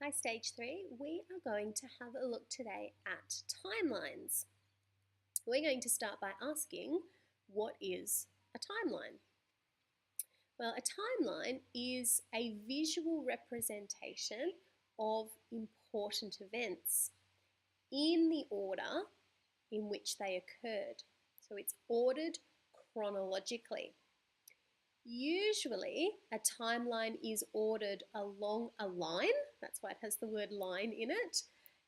Hi Stage 3, we are going to have a look today at timelines. We're going to start by asking, what is a timeline? Well, a timeline is a visual representation of important events in the order in which they occurred. So it's ordered chronologically. Usually, a timeline is ordered along a line, that's why it has the word line in it,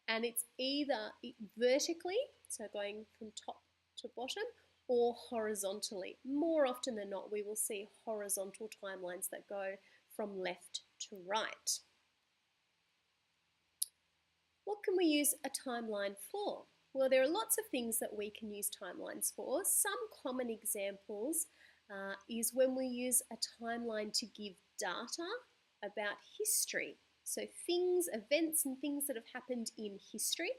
and it's either vertically, so going from top to bottom, or horizontally. More often than not, we will see horizontal timelines that go from left to right. What can we use a timeline for? Well, there are lots of things that we can use timelines for. Some common examples is when we use a timeline to give data about history. So things, events and things that have happened in history.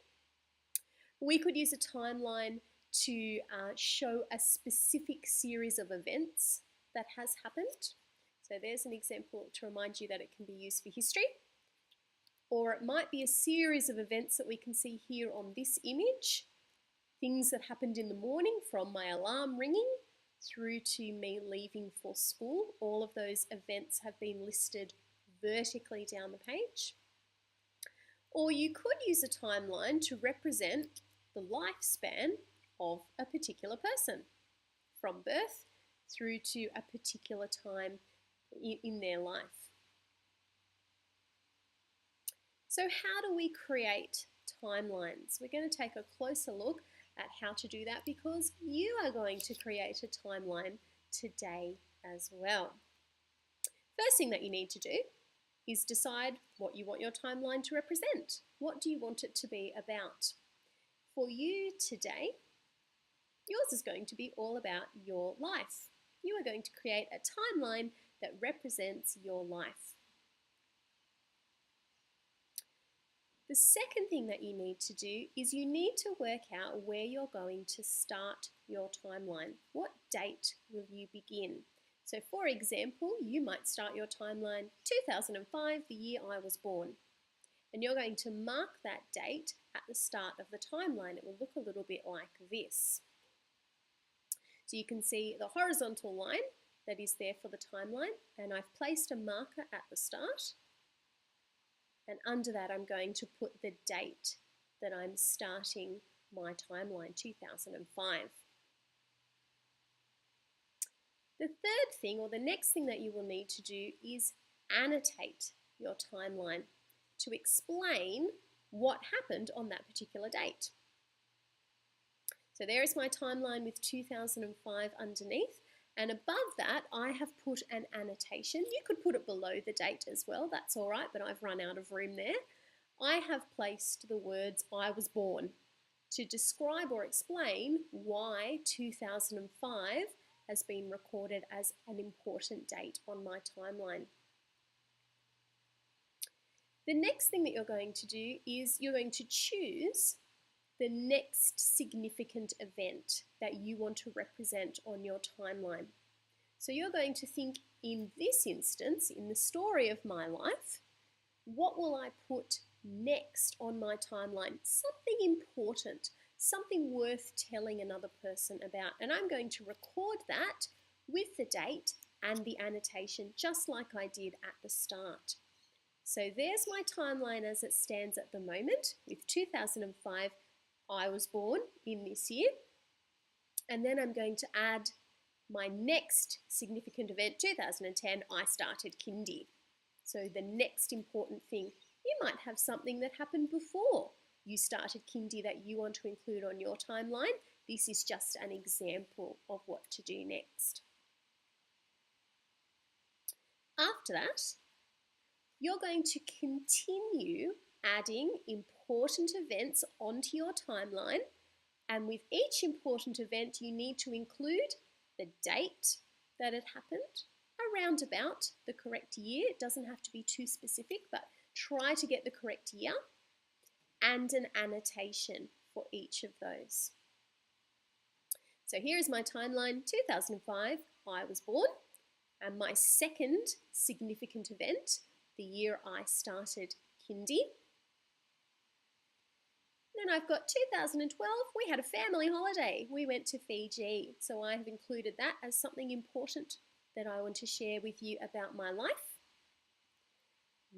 We could use a timeline to show a specific series of events that has happened. So there's an example to remind you that it can be used for history. Or it might be a series of events that we can see here on this image. Things that happened in the morning, from my alarm ringing through to me leaving for school. All of those events have been listed vertically down the page. Or you could use a timeline to represent the lifespan of a particular person, from birth through to a particular time in their life. So how do we create timelines? We're going to take a closer look at how to do that because you are going to create a timeline today as well. First thing that you need to do is decide what you want your timeline to represent. What do you want it to be about? For you today, yours is going to be all about your life. You are going to create a timeline that represents your life. The second thing that you need to do is you need to work out where you're going to start your timeline. What date will you begin? So for example, you might start your timeline 2005, the year I was born. And you're going to mark that date at the start of the timeline. It will look a little bit like this. So you can see the horizontal line that is there for the timeline, and I've placed a marker at the start. And under that, I'm going to put the date that I'm starting my timeline, 2005. The third thing, or the next thing that you will need to do, is annotate your timeline to explain what happened on that particular date. So there is my timeline with 2005 underneath. And above that, I have put an annotation. You could put it below the date as well, that's all right, but I've run out of room there. I have placed the words I was born to describe or explain why 2005 has been recorded as an important date on my timeline. The next thing that you're going to do is you're going to choose the next significant event that you want to represent on your timeline. So you're going to think, in this instance, in the story of my life, what will I put next on my timeline? Something important, something worth telling another person about. And I'm going to record that with the date and the annotation, just like I did at the start. So there's my timeline as it stands at the moment with 2005. I was born in this year, and then I'm going to add my next significant event, 2010, I started kindy. So the next important thing, you might have something that happened before you started kindy that you want to include on your timeline. This is just an example of what to do next. After that, you're going to continue adding important events onto your timeline, and with each important event you need to include the date that it happened, around about the correct year. It doesn't have to be too specific, but try to get the correct year, and an annotation for each of those. So here is my timeline, 2005, I was born, and my second significant event, the year I started kindy. Then I've got 2012, we had a family holiday. We went to Fiji. So I have included that as something important that I want to share with you about my life.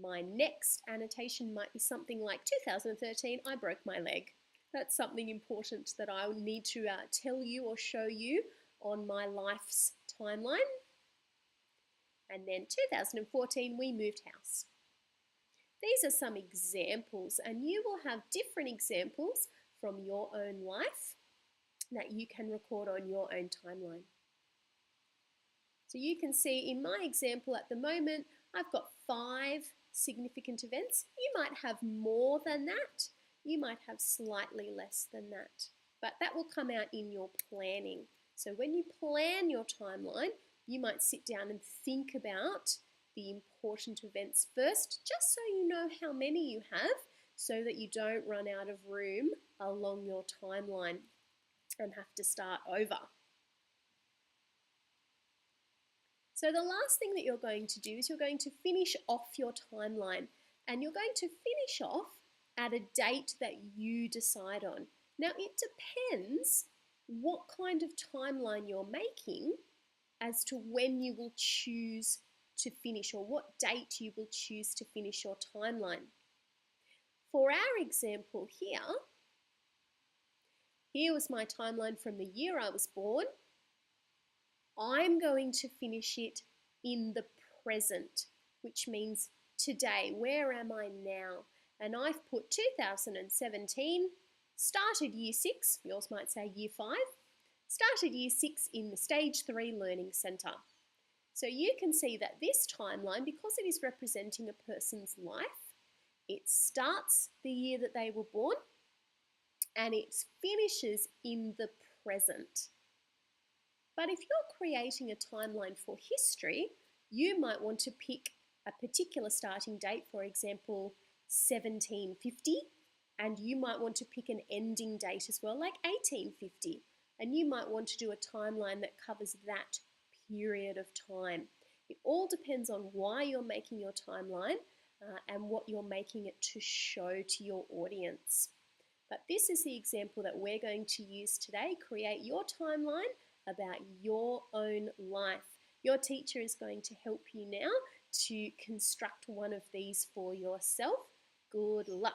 My next annotation might be something like 2013, I broke my leg. That's something important that I need to tell you or show you on my life's timeline. And then 2014, we moved house. These are some examples, and you will have different examples from your own life that you can record on your own timeline. So you can see in my example at the moment, I've got 5 significant events. You might have more than that. You might have slightly less than that. But that will come out in your planning. So when you plan your timeline, you might sit down and think about the important events first, just so you know how many you have, so that you don't run out of room along your timeline and have to start over. So the last thing that you're going to do is you're going to finish off your timeline, and you're going to finish off at a date that you decide on. Now it depends what kind of timeline you're making as to when you will choose to finish, or what date you will choose to finish your timeline. For our example here was my timeline from the year I was born. I'm going to finish it in the present, which means today. Where am I now? And I've put 2017, started year 6, yours might say year 5, started year 6 in the Stage 3 Learning Centre. So you can see that this timeline, because it is representing a person's life, it starts the year that they were born and it finishes in the present. But if you're creating a timeline for history, you might want to pick a particular starting date, for example, 1750, and you might want to pick an ending date as well, like 1850, and you might want to do a timeline that covers that period of time. It all depends on why you're making your timeline and what you're making it to show to your audience. But this is the example that we're going to use today. Create your timeline about your own life. Your teacher is going to help you now to construct one of these for yourself. Good luck.